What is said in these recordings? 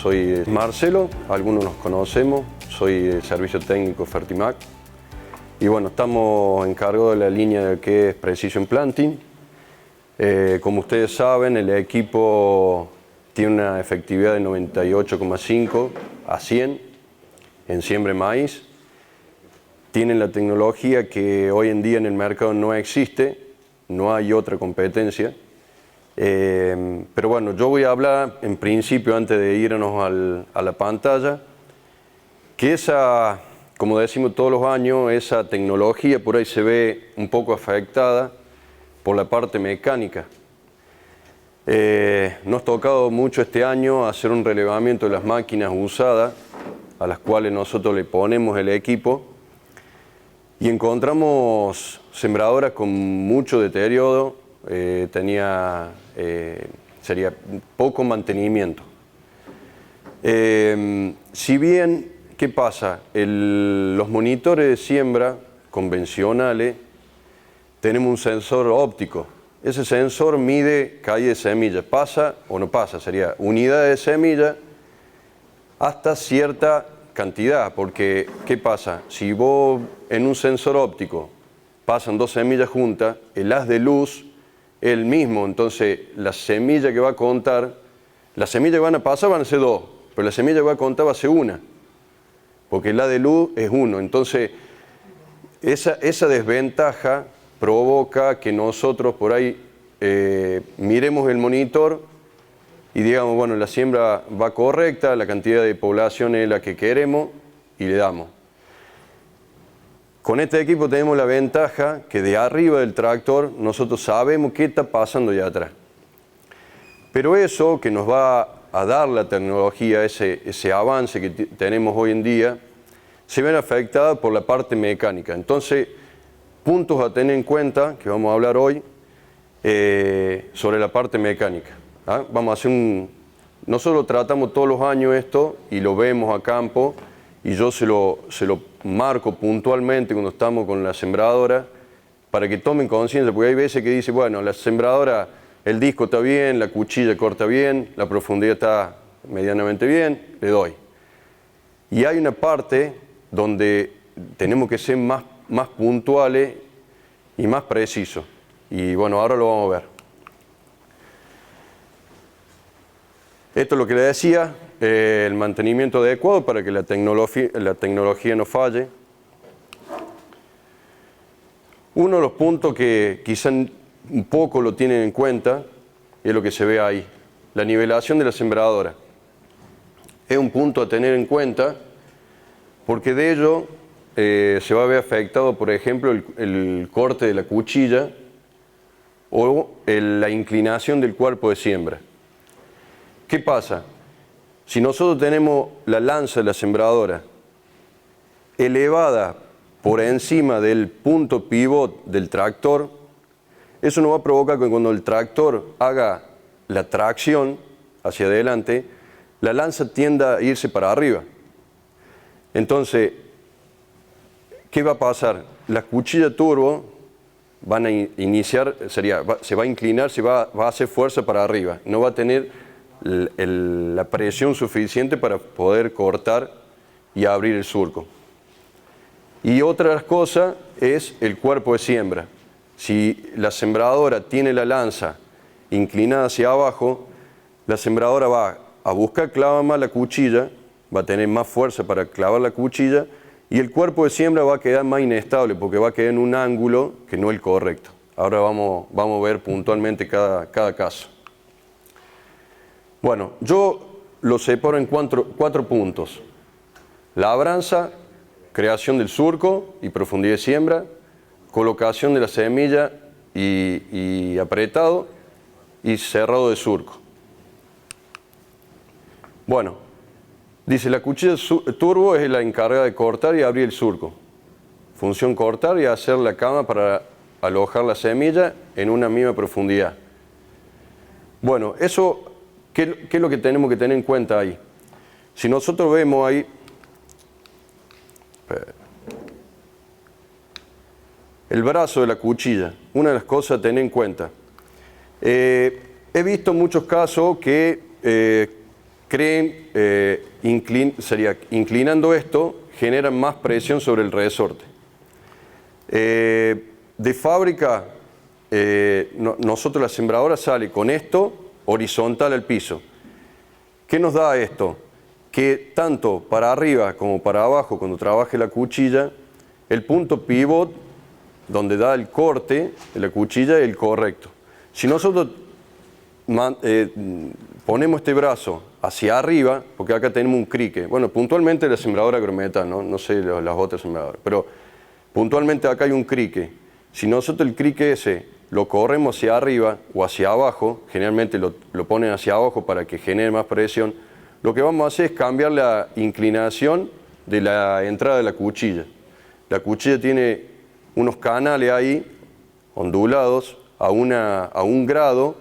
soy Marcelo, algunos nos conocemos, soy del servicio técnico Fertimac. Y bueno, estamos encargados de la línea que es Precision Planting. Como ustedes saben, el equipo tiene una efectividad de 98,5 a 100 en siembra de maíz. Tienen la tecnología que hoy en día en el mercado no existe, no hay otra competencia. Pero bueno, yo voy a hablar en principio, antes de irnos a la pantalla, que esa, como decimos todos los años, esa tecnología por ahí se ve un poco afectada por la parte mecánica. Nos ha tocado mucho este año hacer un relevamiento de las máquinas usadas a las cuales nosotros le ponemos el equipo y encontramos sembradoras con mucho deterioro, sería poco mantenimiento. Si bien, ¿qué pasa? Los monitores de siembra convencionales tenemos un sensor óptico. Ese sensor mide caída de semillas, pasa o no pasa, sería unidad de semilla hasta cierta cantidad, porque ¿qué pasa? Si vos en un sensor óptico pasan dos semillas juntas, el haz de luz es el mismo, entonces la semilla que va a contar, las semillas que van a pasar van a ser dos, pero la semilla que va a contar va a ser una, porque el haz de luz es uno. Entonces esa desventaja provoca que nosotros por ahí miremos el monitor y digamos, bueno, la siembra va correcta, la cantidad de población es la que queremos y le damos. Con este equipo tenemos la ventaja que de arriba del tractor nosotros sabemos qué está pasando allá atrás. Pero eso que nos va a dar la tecnología, ese avance que tenemos hoy en día, se ven afectadas por la parte mecánica. Entonces, puntos a tener en cuenta, que vamos a hablar hoy, sobre la parte mecánica. ¿Ah? Vamos a hacer nosotros tratamos todos los años esto y lo vemos a campo y yo se lo marco puntualmente cuando estamos con la sembradora para que tomen conciencia, porque hay veces que dice, bueno, la sembradora, el disco está bien, la cuchilla corta bien, la profundidad está medianamente bien, le doy. Y hay una parte donde tenemos que ser más puntuales y más precisos. Y bueno, ahora lo vamos a ver. Esto es lo que le decía, el mantenimiento adecuado para que la tecnología no falle. Uno de los puntos que quizá un poco lo tienen en cuenta es lo que se ve ahí, la nivelación de la sembradora. Es un punto a tener en cuenta porque de ello se va a ver afectado, por ejemplo, el corte de la cuchilla o la inclinación del cuerpo de siembra. ¿Qué pasa? Si nosotros tenemos la lanza de la sembradora elevada por encima del punto pivot del tractor, eso nos va a provocar que cuando el tractor haga la tracción hacia adelante, la lanza tienda a irse para arriba. Entonces, ¿qué va a pasar? Las cuchillas turbo van a iniciar, se va a inclinar, va a hacer fuerza para arriba, no va a tener la presión suficiente para poder cortar y abrir el surco. Y otra de las cosas es el cuerpo de siembra. Si la sembradora tiene la lanza inclinada hacia abajo, la sembradora va a buscar clavar más la cuchilla, va a tener más fuerza para clavar la cuchilla y el cuerpo de siembra va a quedar más inestable porque va a quedar en un ángulo que no es el correcto. Ahora vamos a ver puntualmente cada caso. Bueno, yo lo separo en cuatro puntos. Labranza, creación del surco y profundidad de siembra, colocación de la semilla y apretado y cerrado de surco. Bueno, dice la cuchilla turbo es la encargada de cortar y abrir el surco. Función cortar y hacer la cama para alojar la semilla en una misma profundidad. Bueno, eso, ¿qué es lo que tenemos que tener en cuenta ahí? Si nosotros vemos ahí, el brazo de la cuchilla, una de las cosas a tener en cuenta. He visto muchos casos que inclinando esto, generan más presión sobre el resorte. De fábrica, nosotros la sembradora sale con esto horizontal al piso. ¿Qué nos da esto? Que tanto para arriba como para abajo, cuando trabaje la cuchilla, el punto pivot, donde da el corte de la cuchilla, es el correcto. Si nosotros ponemos este brazo hacia arriba, porque acá tenemos un crique, bueno, puntualmente la sembradora Grometa, no sé las otras sembradoras, pero puntualmente acá hay un crique. Si nosotros el crique ese lo corremos hacia arriba o hacia abajo, generalmente lo ponen hacia abajo para que genere más presión, lo que vamos a hacer es cambiar la inclinación de la entrada de la cuchilla. La cuchilla tiene unos canales ahí, ondulados, a un grado,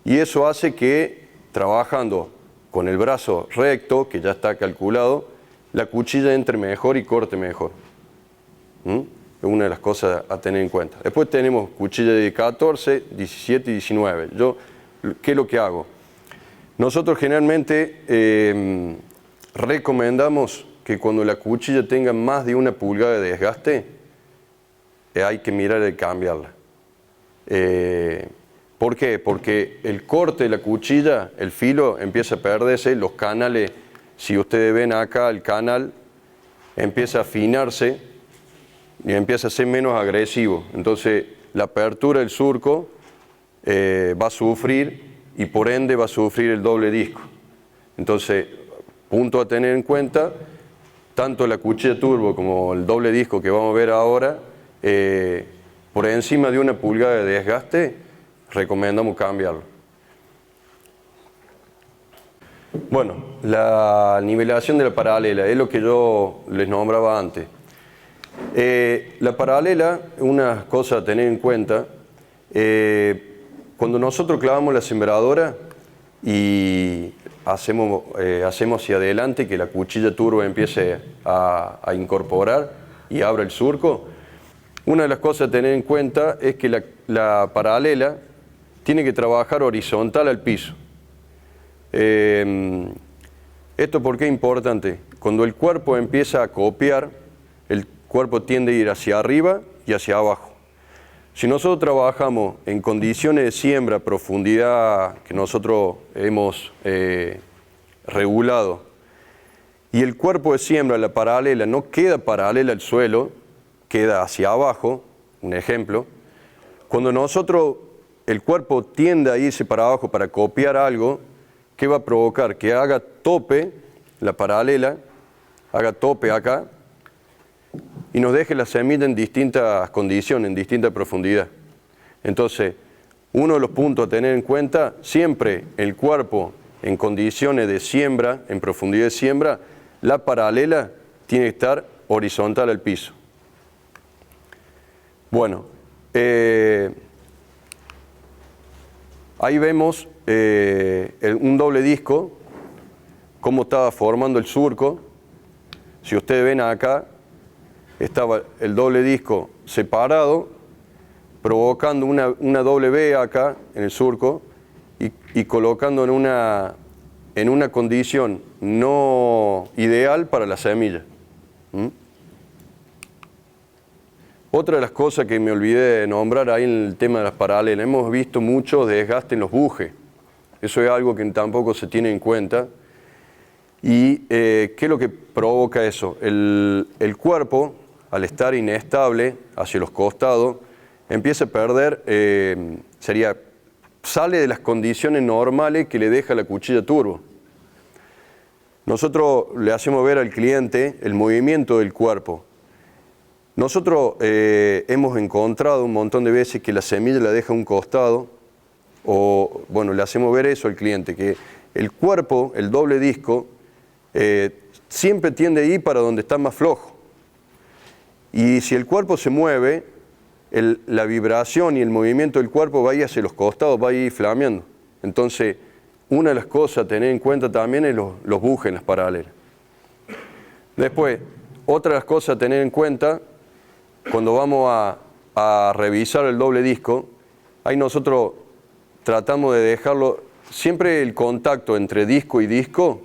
y eso hace que, trabajando con el brazo recto, que ya está calculado, la cuchilla entre mejor y corte mejor. Es una de las cosas a tener en cuenta. Después tenemos cuchilla de 14, 17 y 19. ¿Qué es lo que hago? Nosotros generalmente recomendamos que cuando la cuchilla tenga más de 1 pulgada de desgaste, hay que mirar de cambiarla. ¿Por qué? Porque el corte de la cuchilla, el filo empieza a perderse, los canales, si ustedes ven acá, el canal empieza a afinarse y empieza a ser menos agresivo. Entonces la apertura del surco va a sufrir y por ende va a sufrir el doble disco. Entonces, punto a tener en cuenta, tanto la cuchilla turbo como el doble disco que vamos a ver ahora, por encima de 1 pulgada de desgaste, recomendamos cambiarlo. Bueno, la nivelación de la paralela es lo que yo les nombraba antes. La paralela, una cosa a tener en cuenta, cuando nosotros clavamos la sembradora y hacemos hacia adelante que la cuchilla turbo empiece a incorporar y abra el surco, una de las cosas a tener en cuenta es que la paralela tiene que trabajar horizontal al piso. ¿Esto por qué es importante? Cuando el cuerpo empieza a copiar, el cuerpo tiende a ir hacia arriba y hacia abajo. Si nosotros trabajamos en condiciones de siembra, profundidad que nosotros hemos regulado, y el cuerpo de siembra, la paralela, no queda paralela al suelo, queda hacia abajo, un ejemplo, cuando el cuerpo tiende a irse para abajo para copiar algo, ¿qué va a provocar? Que haga tope la paralela, haga tope acá, y nos deje la semilla en distintas condiciones, en distinta profundidad. Entonces, uno de los puntos a tener en cuenta, siempre el cuerpo en condiciones de siembra, en profundidad de siembra, la paralela tiene que estar horizontal al piso. Bueno, ahí vemos un doble disco, cómo estaba formando el surco. Si ustedes ven acá, estaba el doble disco separado, provocando una doble V acá en el surco y colocando en una condición no ideal para la semilla. Otra de las cosas que me olvidé de nombrar ahí en el tema de las paralelas, hemos visto mucho desgaste en los bujes. Eso es algo que tampoco se tiene en cuenta. ¿Y qué es lo que provoca eso? El cuerpo, al estar inestable hacia los costados, empieza a perder, sale de las condiciones normales que le deja la cuchilla turbo. Nosotros le hacemos ver al cliente el movimiento del cuerpo. Nosotros hemos encontrado un montón de veces que la semilla la deja a un costado, o bueno, le hacemos ver eso al cliente, que el cuerpo, el doble disco, siempre tiende a ir para donde está más flojo. Y si el cuerpo se mueve, la vibración y el movimiento del cuerpo va a ir hacia los costados, va a ir flameando. Entonces, una de las cosas a tener en cuenta también es los bujes en las paralelas. Después, otra de las cosas a tener en cuenta, cuando vamos a revisar el doble disco, ahí nosotros tratamos de dejarlo, siempre el contacto entre disco y disco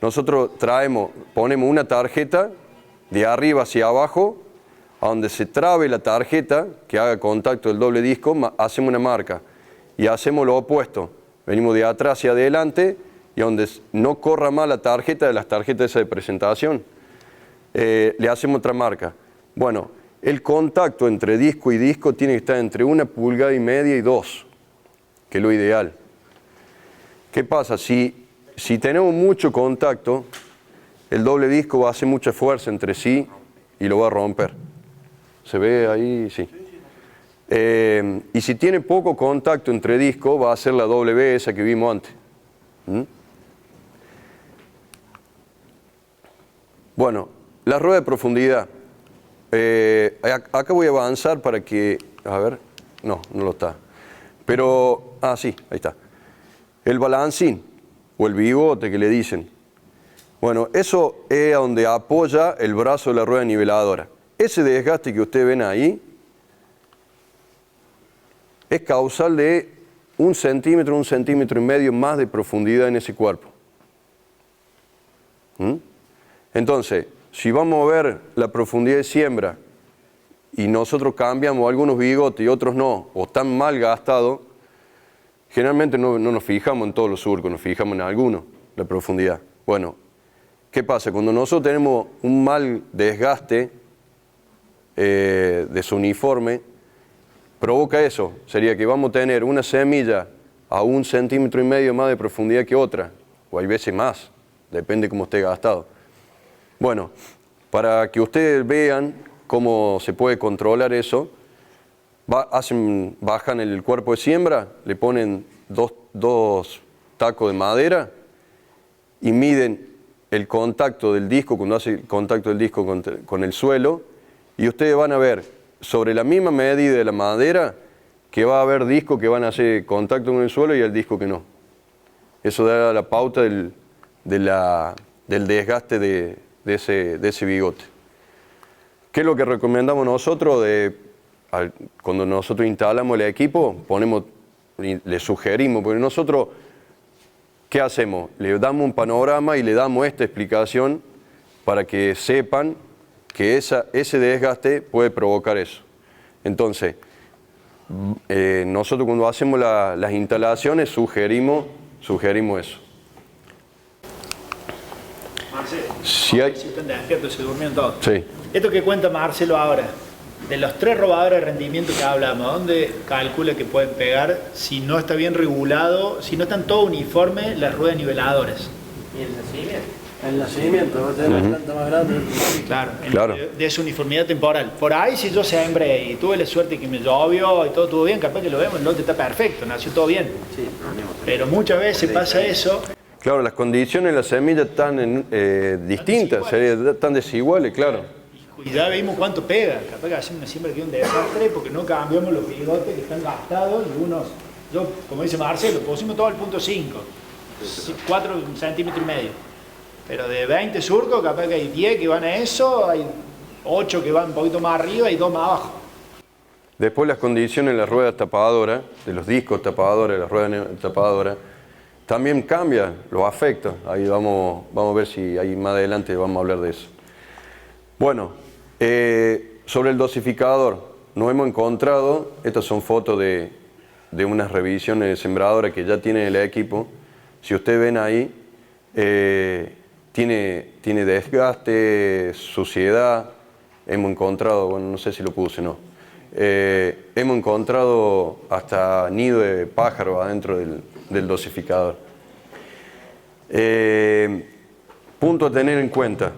nosotros ponemos una tarjeta de arriba hacia abajo, a donde se trabe la tarjeta, que haga contacto del doble disco, hacemos una marca. Y hacemos lo opuesto, venimos de atrás hacia adelante, y donde no corra más la tarjeta de las tarjetas esa de presentación, le hacemos otra marca. Bueno, el contacto entre disco y disco tiene que estar entre 1,5 pulgadas y 2, que es lo ideal. ¿Qué pasa? Si tenemos mucho contacto, el doble disco va a hacer mucha fuerza entre sí y lo va a romper. ¿Se ve ahí? Sí. Y si tiene poco contacto entre discos, va a ser la W esa que vimos antes. Bueno, la rueda de profundidad. Acá voy a avanzar para que... A ver, no lo está. Pero, sí, ahí está. El balancín, o el bigote que le dicen. Bueno, eso es donde apoya el brazo de la rueda niveladora. Ese desgaste que ustedes ven ahí es causal de 1 centímetro, 1,5 centímetros más de profundidad en ese cuerpo. Entonces, si vamos a ver la profundidad de siembra y nosotros cambiamos algunos bigotes y otros no, o están mal gastados, generalmente no nos fijamos en todos los surcos, nos fijamos en algunos, la profundidad. Bueno, ¿qué pasa? Cuando nosotros tenemos un mal desgaste de su uniforme, provoca eso. Sería que vamos a tener una semilla a 1,5 centímetros más de profundidad que otra, o hay veces más, depende cómo esté gastado. Bueno, para que ustedes vean cómo se puede controlar eso, bajan el cuerpo de siembra, le ponen dos tacos de madera y miden el contacto del disco, cuando hace el contacto del disco con el suelo, y ustedes van a ver sobre la misma medida de la madera que va a haber discos que van a hacer contacto con el suelo y el disco que no. Eso da la pauta del desgaste de ese bigote. ¿Qué es lo que recomendamos nosotros? Cuando nosotros instalamos el equipo, le sugerimos, porque nosotros, ¿qué hacemos? Le damos un panorama y le damos esta explicación para que sepan que ese desgaste puede provocar eso. Entonces, nosotros cuando hacemos las instalaciones sugerimos eso. Marcelo, si están despiertos, se durmieron todos. Sí. Esto que cuenta Marcelo ahora, de los 3 robadores de rendimiento que hablamos, ¿dónde calcula que pueden pegar si no está bien regulado, si no están todos uniformes las ruedas niveladoras? ¿Y el nacimiento? El nacimiento, va a tener la planta más grande. Claro. De esa uniformidad temporal. Por ahí, si yo sembré y tuve la suerte que me llovió y todo estuvo bien, capaz que lo vemos, el lote está perfecto, nació todo bien. Sí, pero muchas veces pasa eso. Claro, las condiciones de la semilla están distintas, tan desiguales, claro. Y ya vimos cuánto pega. Capaz que hacemos una siembra que es un desastre porque no cambiamos los bigotes que están gastados y unos, como dice Marcelo, pusimos todo al punto 5, 4 centímetros y medio. Pero de 20 surcos, capaz que hay 10 que van a eso, hay 8 que van un poquito más arriba y 2 más abajo. Después las condiciones de las ruedas tapadoras, de los discos tapadores, de las ruedas tapadoras, también cambian, los afecta. Ahí vamos a ver si ahí más adelante vamos a hablar de eso. Bueno, sobre el dosificador, nos hemos encontrado, estas son fotos de unas revisiones de sembradora que ya tiene el equipo. Si ustedes ven ahí, tiene desgaste, suciedad. Hemos encontrado, bueno, no sé si lo puse, no. Hemos encontrado hasta nido de pájaro adentro del dosificador. Punto a tener en cuenta.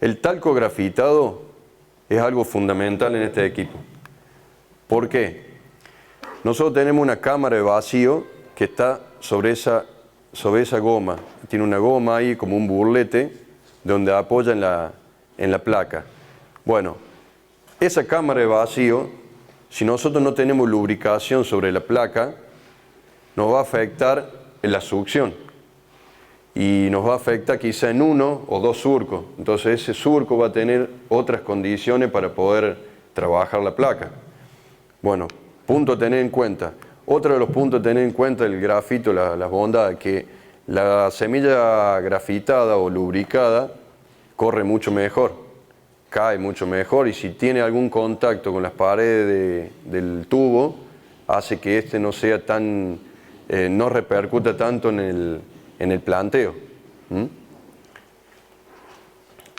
El talco grafitado es algo fundamental en este equipo. ¿Por qué? Nosotros tenemos una cámara de vacío que está sobre esa goma. Tiene una goma ahí como un burlete donde apoya en la placa. Bueno, esa cámara de vacío, si nosotros no tenemos lubricación sobre la placa, nos va a afectar en la succión. Y nos va a afectar quizá en 1 o 2 surcos. Entonces ese surco va a tener otras condiciones para poder trabajar la placa. Bueno, punto a tener en cuenta. Otro de los puntos a tener en cuenta del grafito, las bondades, que la semilla grafitada o lubricada corre mucho mejor, cae mucho mejor, y si tiene algún contacto con las paredes del tubo, hace que este no sea tan, no repercuta tanto en el planteo.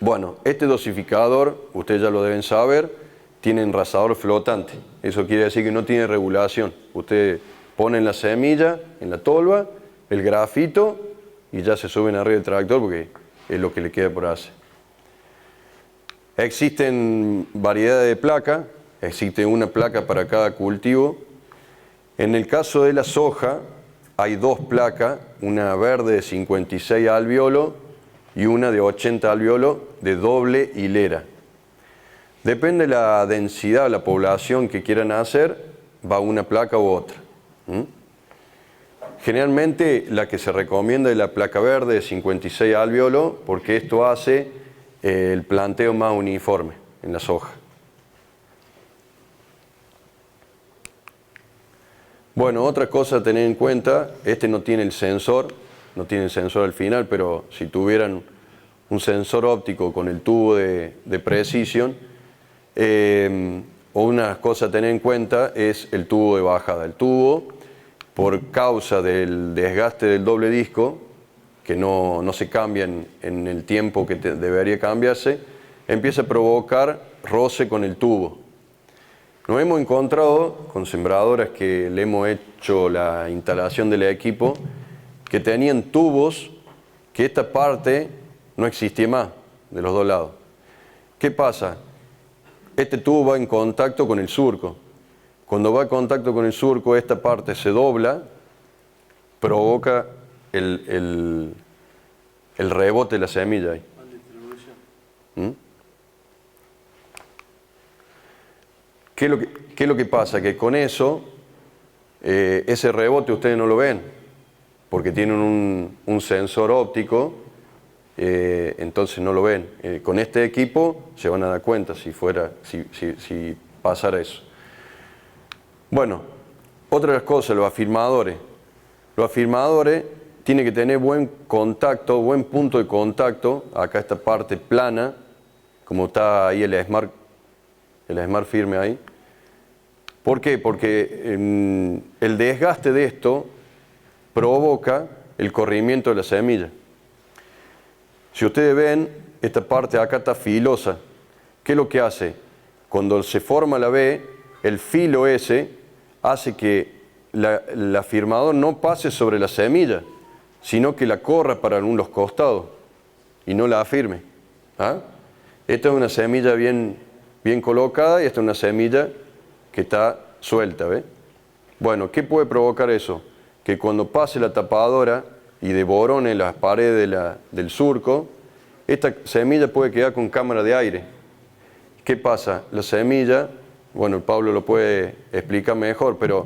Bueno, este dosificador, ustedes ya lo deben saber, tiene enrasador flotante. Eso quiere decir que no tiene regulación. Ustedes ponen la semilla en la tolva, el grafito, y ya se suben arriba del tractor porque es lo que le queda por hacer. Existen variedades de placas, existe una placa para cada cultivo. En el caso de la soja, hay dos placas, una verde de 56 alvéolos y una de 80 alvéolos de doble hilera. Depende de la densidad, la población que quieran hacer, va una placa u otra. Generalmente la que se recomienda es la placa verde de 56 alvéolos, porque esto hace el planteo más uniforme en la soja. Bueno, otra cosa a tener en cuenta, este no tiene el sensor al final, pero si tuvieran un sensor óptico con el tubo de precisión, o una cosa a tener en cuenta es el tubo de bajada. El tubo, por causa del desgaste del doble disco, que no se cambia en el tiempo que debería cambiarse, empieza a provocar roce con el tubo. Nos hemos encontrado con sembradoras que le hemos hecho la instalación del equipo, que tenían tubos que esta parte no existía más de los dos lados. ¿Qué pasa? Este tubo va en contacto con el surco. Cuando va en contacto con el surco, esta parte se dobla, provoca el rebote de la semilla ahí. ¿Qué es lo que pasa? Que con eso, ese rebote ustedes no lo ven, porque tienen un sensor óptico, entonces no lo ven. Con este equipo se van a dar cuenta si pasara eso. Bueno, otra de las cosas, los afirmadores. Los afirmadores tienen que tener buen contacto, buen punto de contacto. Acá esta parte plana, como está ahí el Smart firme ahí. ¿Por qué? Porque el desgaste de esto provoca el corrimiento de la semilla. Si ustedes ven, esta parte de acá está filosa. ¿Qué es lo que hace? Cuando se forma la B, el filo ese hace que el afirmador no pase sobre la semilla, sino que la corra para los costados y no la afirme. ¿Ah? Esta es una semilla bien colocada y esta es una semilla que está suelta, ¿ve? Bueno, ¿qué puede provocar eso? Que cuando pase la tapadora y devorone las paredes del surco, esta semilla puede quedar con cámara de aire. ¿Qué pasa? La semilla, bueno, Pablo lo puede explicar mejor, pero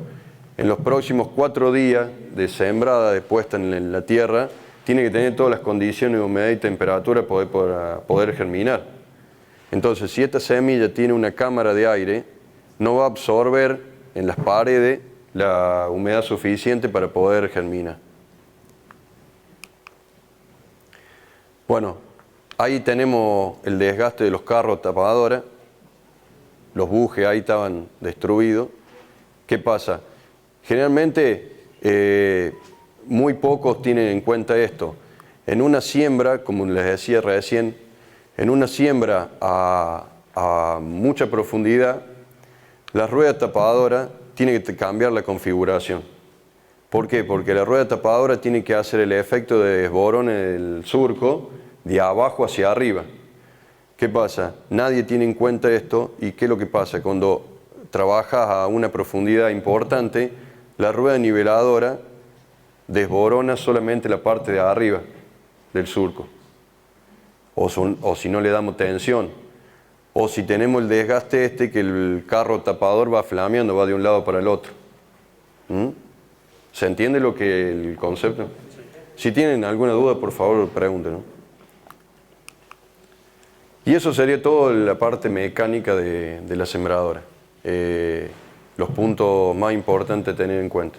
en los próximos 4 días de sembrada, de puesta en la tierra, tiene que tener todas las condiciones de humedad y temperatura para poder germinar. Entonces, si esta semilla tiene una cámara de aire, no va a absorber en las paredes la humedad suficiente para poder germinar. Bueno, ahí tenemos el desgaste de los carros tapadoras. Los bujes ahí estaban destruidos. ¿Qué pasa? Generalmente muy pocos tienen en cuenta esto. En una siembra, como les decía recién, en una siembra a mucha profundidad, la rueda tapadora tiene que cambiar la configuración. ¿Por qué? Porque la rueda tapadora tiene que hacer el efecto de desborone del surco de abajo hacia arriba. ¿Qué pasa? Nadie tiene en cuenta esto. ¿Y qué es lo que pasa? Cuando trabajas a una profundidad importante, la rueda niveladora desborona solamente la parte de arriba del surco. O si no le damos tensión. O si tenemos el desgaste que el carro tapador va flameando, va de un lado para el otro. ¿Se entiende el concepto? Si tienen alguna duda, por favor, pregunten, ¿no? Y eso sería todo la parte mecánica de la sembradora. Los puntos más importantes a tener en cuenta.